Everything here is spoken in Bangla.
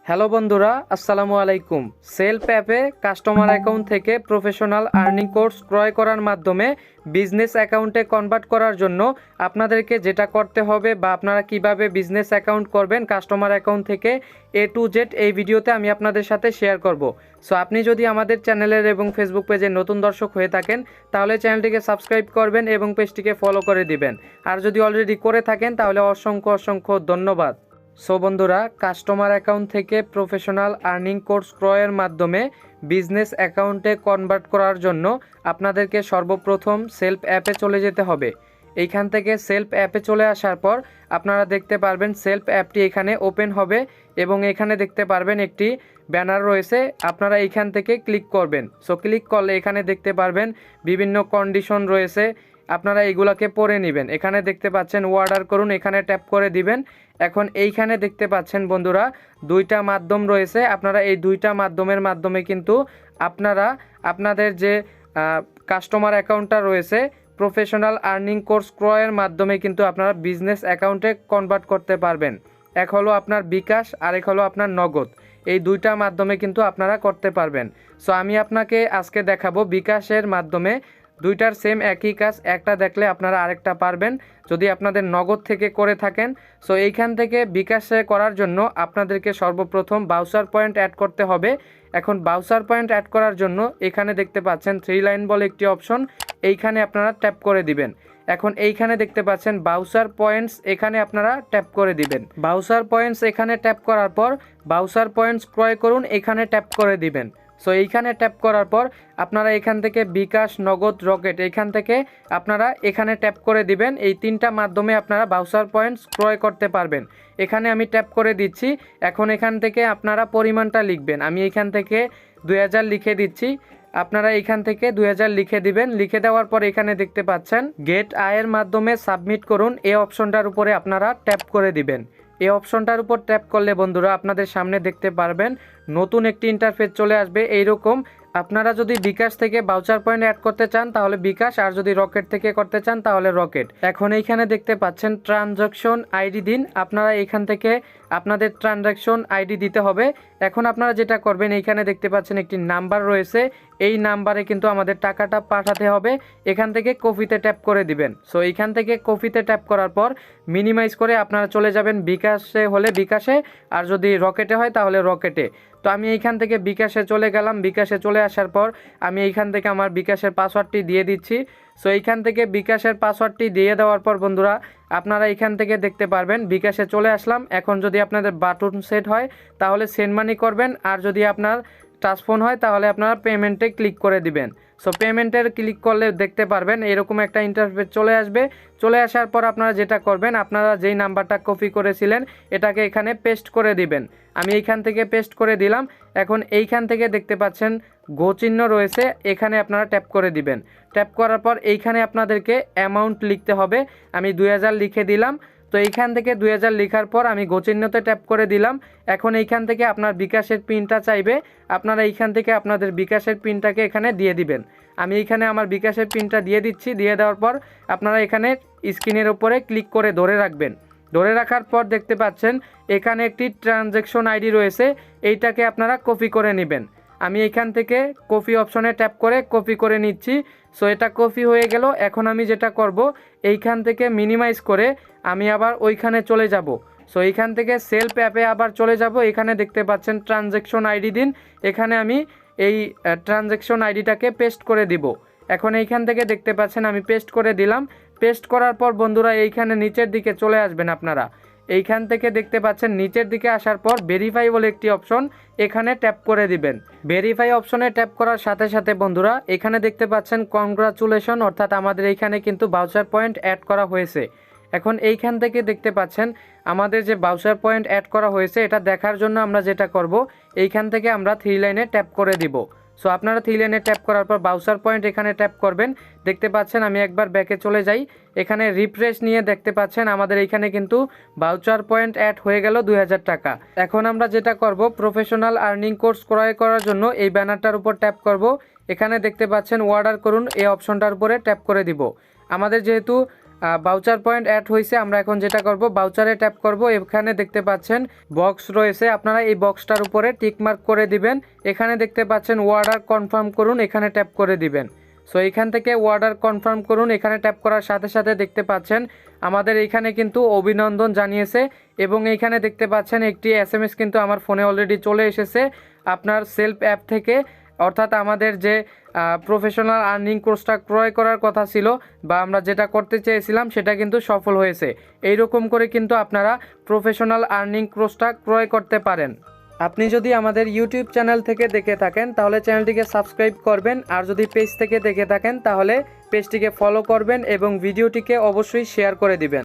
হ্যালো বন্ধুরা, আসসালামু আলাইকুম। সেলফ অ্যাপে কাস্টমার অ্যাকাউন্ট থেকে প্রফেশনাল আর্নিং কোর্স ক্রয় করার মাধ্যমে বিজনেস অ্যাকাউন্টে কনভার্ট করার জন্য আপনাদেরকে যেটা করতে হবে বা আপনারা কিভাবে বিজনেস অ্যাকাউন্ট করবেন কাস্টমার অ্যাকাউন্ট থেকে A to Z এই ভিডিওতে আমি আপনাদের সাথে শেয়ার করব। সো আপনি যদি আমাদের চ্যানেলের এবং ফেসবুক পেজের নতুন দর্শক হয়ে থাকেন তাহলে চ্যানেলটিকে সাবস্ক্রাইব করবেন এবং পেজটিকে ফলো করে দিবেন। আর যদি অলরেডি করে থাকেন তাহলে অসংখ্য অসংখ্য ধন্যবাদ। সো বন্ধুরা, কাস্টমার অ্যাকাউন্ট থেকে প্রফেশনাল আর্নিং কোর্স ক্রয়ের মাধ্যমে বিজনেস অ্যাকাউন্টে কনভার্ট করার জন্য আপনাদেরকে সর্বপ্রথম সেলফ অ্যাপে চলে যেতে হবে। এইখান থেকে সেলফ অ্যাপে চলে আসার পর আপনারা দেখতে পারবেন সেলফ অ্যাপটি এখানে ওপেন হবে এবং এখানে দেখতে পারবেন একটি ব্যানার রয়েছে, আপনারা এইখান থেকে ক্লিক করবেন। সো ক্লিক করলে এখানে দেখতে পারবেন বিভিন্ন কন্ডিশন রয়েছে, আপনারা এইগুলাকে পড়ে নেবেন। এখানে দেখতে পাচ্ছেন অর্ডার করুন, এখানে ট্যাপ করে দিবেন। এখন এইখানে দেখতে পাচ্ছেন বন্ধুরা দুইটা মাধ্যম রয়েছে, আপনারা এই দুইটা মাধ্যমের মাধ্যমে কিন্তু আপনারা আপনাদের যে কাস্টমার অ্যাকাউন্টটা রয়েছে প্রফেশনাল আর্নিং কোর্স ক্রয়ের মাধ্যমে কিন্তু আপনারা বিজনেস অ্যাকাউন্টে কনভার্ট করতে পারবেন। এক হলো আপনার বিকাশ আর এক হলো আপনার নগদ, এই দুইটা মাধ্যমে কিন্তু আপনারা করতে পারবেন। সো আমি আপনাকে আজকে দেখাবো বিকাশের মাধ্যমে দুইটার সেম একই কাজ, একটা দেখলে আপনারা আরেকটা পারবেন যদি আপনাদের নগদ থেকে করে থাকেন। সো এইখান থেকে বিকাশে করার জন্য আপনাদেরকে সর্বপ্রথম বাউচার পয়েন্ট অ্যাড করতে হবে। এখন বাউচার পয়েন্ট অ্যাড করার জন্য এখানে দেখতে পাচ্ছেন 3 লাইন বলে একটি অপশন, এইখানে আপনারা ট্যাপ করে দিবেন। এখন এইখানে দেখতে পাচ্ছেন বাউচার পয়েন্টস, এখানে আপনারা ট্যাপ করে দিবেন। বাউচার পয়েন্টস এখানে ট্যাপ করার পর বাউচার পয়েন্টস ক্রয় করুন, এখানে ট্যাপ করে দিবেন। সো এইখানে ট্যাপ করার পর আপনারা এখান থেকে বিকাশ, নগদ, রকেট এখান থেকে আপনারা এখানে ট্যাপ করে দিবেন। এই তিনটা মাধ্যমে আপনারা বাউচার পয়েন্টস ক্রয় করতে পারবেন। এখানে আমি ট্যাপ করে দিচ্ছি। এখন এখান থেকে আপনারা পরিমাণটা লিখবেন, আমি এখান থেকে 2000 লিখে দিচ্ছি, আপনারা এখান থেকে 2000 লিখে দিবেন। লিখে দেওয়ার পর এখানে দেখতে পাচ্ছেন গেট আয়ের মাধ্যমে সাবমিট করুন, এই অপশনটার উপরে আপনারা ট্যাপ করে দিবেন। এই অপশনটার উপর ট্যাপ করলে বন্ধুরা আপনাদের সামনে দেখতে পারবেন নতুন একটি ইন্টারফেস চলে আসবে এইরকম। আপনারা যদি বিকাশ থেকে বাউচার পয়েন্ট অ্যাড করতে চান তাহলে বিকাশ, আর যদি রকেট থেকে করতে চান তাহলে রকেট। এখন এইখানে দেখতে পাচ্ছেন ট্রানজাকশন আইডি দিন, আপনারা এখান থেকে আপনাদের ট্রানজাকশন আইডি দিতে হবে। এখন আপনারা যেটা করবেন এইখানে দেখতে পাচ্ছেন একটি নাম্বার রয়েছে, এই নাম্বারে কিন্তু আমাদের টাকাটা পাঠাতে হবে। এখান থেকে কপিতে ট্যাপ করে দিবেন। সো এইখান থেকে কপিতে ট্যাপ করার পর মিনিমাইজ করে আপনারা চলে যাবেন বিকাশে হলে বিকাশে, আর যদি রকেটে হয় তাহলে রকেটে। তো আমি এইখান থেকে বিকাশে চলে গেলাম। বিকাশে চলে আসার পর আমি এইখান থেকে আমার বিকাশের পাসওয়ার্ডটি দিয়ে দিচ্ছি। সো এইখান থেকে বিকাশের পাসওয়ার্ডটি দিয়ে দেওয়ার পর বন্ধুরা আপনারা এইখান থেকে দেখতে পারবেন বিকাশে চলে আসলাম। এখন যদি আপনাদের বাটন সেট হয় তাহলে সেন্ড মানি করবেন, আর যদি আপনার ট্রান্সফার হয় তাহলে আপনারা পেমেন্টে ক্লিক করে দিবেন। সো পেমেন্টের ক্লিক করলে দেখতে পারবেন এরকম একটা ইন্টারফেস চলে আসবে। চলে আসার পর আপনারা যেটা করবেন, আপনারা যেই নাম্বারটা কপি করেছিলেন এটাকে এখানে পেস্ট করে দিবেন। আমি এইখান থেকে পেস্ট করে দিলাম। এখন এইখান থেকে দেখতে পাচ্ছেন গো চিহ্ন রয়েছে, এখানে আপনারা ট্যাপ করে দিবেন। ট্যাপ করার পর এইখানে আপনাদেরকে অ্যামাউন্ট লিখতে হবে, আমি 2000 লিখে দিলাম। তো এইখান থেকে 2000 লেখার পর আমি গো চিহ্নতে ট্যাপ করে দিলাম। এখন এইখান থেকে আপনার বিকাশের পিনটা চাইবে, আপনারা এইখান থেকে আপনাদের বিকাশের পিনটাকে এখানে দিয়ে দিবেন। আমি এইখানে আমার বিকাশের পিনটা দিয়ে দিচ্ছি। দিয়ে দেওয়ার পর আপনারা এখানে স্ক্রিনের উপরে ক্লিক করে ধরে রাখবেন। ধরে রাখার পর দেখতে পাচ্ছেন এখানে একটি ট্রানজ্যাকশন আইডি রয়েছে, এইটাকে আপনারা কপি করে নেবেন। আমি এখান থেকে কপি অপশনে ট্যাপ করে কপি করে নিচ্ছি। সো এটা কপি হয়ে গেল। এখন আমি যেটা করব এইখান থেকে মিনিমাইজ করে আমি আবার ওইখানে চলে যাব। সো এইখান থেকে সেলফ অ্যাপে আবার চলে যাব। এখানে দেখতে পাচ্ছেন ট্রানজ্যাকশন আইডি দিন, এখানে আমি এই ট্রানজ্যাকশন আইডিটাকে পেস্ট করে দিব। এখন এইখান থেকে দেখতে পাচ্ছেন আমি পেস্ট করে দিলাম। পেস্ট করার পর বন্ধুরা এইখানে নিচের দিকে চলে আসবেন। আপনারা এইখান থেকে দেখতে পাচ্ছেন নিচের দিকে আসার পর ভেরিফাই বলে একটি অপশন, এখানে ট্যাপ করে দিবেন। ভেরিফাই অপশনে ট্যাপ করার সাথে সাথে বন্ধুরা এখানে দেখতে পাচ্ছেন কনগ্রাচুলেশন, অর্থাৎ আমাদের এইখানে কিন্তু বাউচার পয়েন্ট অ্যাড করা হয়েছে। এখন এইখান থেকে দেখতে পাচ্ছেন আমাদের যে বাউচার পয়েন্ট অ্যাড করা হয়েছে এটা দেখার জন্য আমরা যেটা করব এইখান থেকে আমরা 3 লাইনে ট্যাপ করে দিব। সো আপনারা 3 লাইনে ট্যাপ করার পর বাউচার পয়েন্ট এখানে ট্যাপ করবেন। দেখতে পাচ্ছেন আমি একবার ব্যাকে চলে যাই, এখানে রিফ্রেশ নিয়ে দেখতে পাচ্ছেন আমাদের এইখানে কিন্তু বাউচার পয়েন্ট অ্যাড হয়ে গেল 2000 টাকা। এখন আমরা যেটা করব প্রফেশনাল আর্নিং কোর্স ক্রয় করার জন্য এই ব্যানারটার উপর ট্যাপ করব। এখানে দেখতে পাচ্ছেন অর্ডার করুন, এই অপশনটার উপরে ট্যাপ করে দিব। আমাদের যেহেতু বাউচার পয়েন্ট অ্যাড হয়েছে। আমরা এখন যেটা করব, বাউচারে ট্যাপ করব। এখানে দেখতে পাচ্ছেন বক্স রয়েছে, আপনারা এই বক্সটার উপরে টিক মার্ক করে দিবেন। এখানে দেখতে পাচ্ছেন অর্ডার কনফার্ম করুন, এখানে ট্যাপ করে দিবেন। সো এখান থেকে অর্ডার কনফার্ম করুন, এখানে ট্যাপ করার সাথে সাথে দেখতে পাচ্ছেন আমাদের এইখানে কিন্তু অভিনন্দন জানিয়েছে এবং এইখানে দেখতে পাচ্ছেন একটি SMS কিন্তু আমার ফোনে অলরেডি চলে এসেছে আপনার সেলফ অ্যাপ থেকে। অর্থাৎ আমাদের যে প্রফেশনাল আর্নিং কোর্সটা ক্রয় করার কথা ছিল বা আমরা যেটা করতে চেয়েছিলাম সেটা কিন্তু সফল হয়েছে। এই রকম করে কিন্তু আপনারা প্রফেশনাল আর্নিং কোর্সটা ক্রয় করতে পারেন। আপনি যদি আমাদের ইউটিউব চ্যানেল থেকে দেখে থাকেন তাহলে চ্যানেলটিকে সাবস্ক্রাইব করবেন, আর যদি পেজ থেকে দেখে থাকেন তাহলে পেজটিকে ফলো করবেন এবং ভিডিওটিকে অবশ্যই শেয়ার করে দিবেন।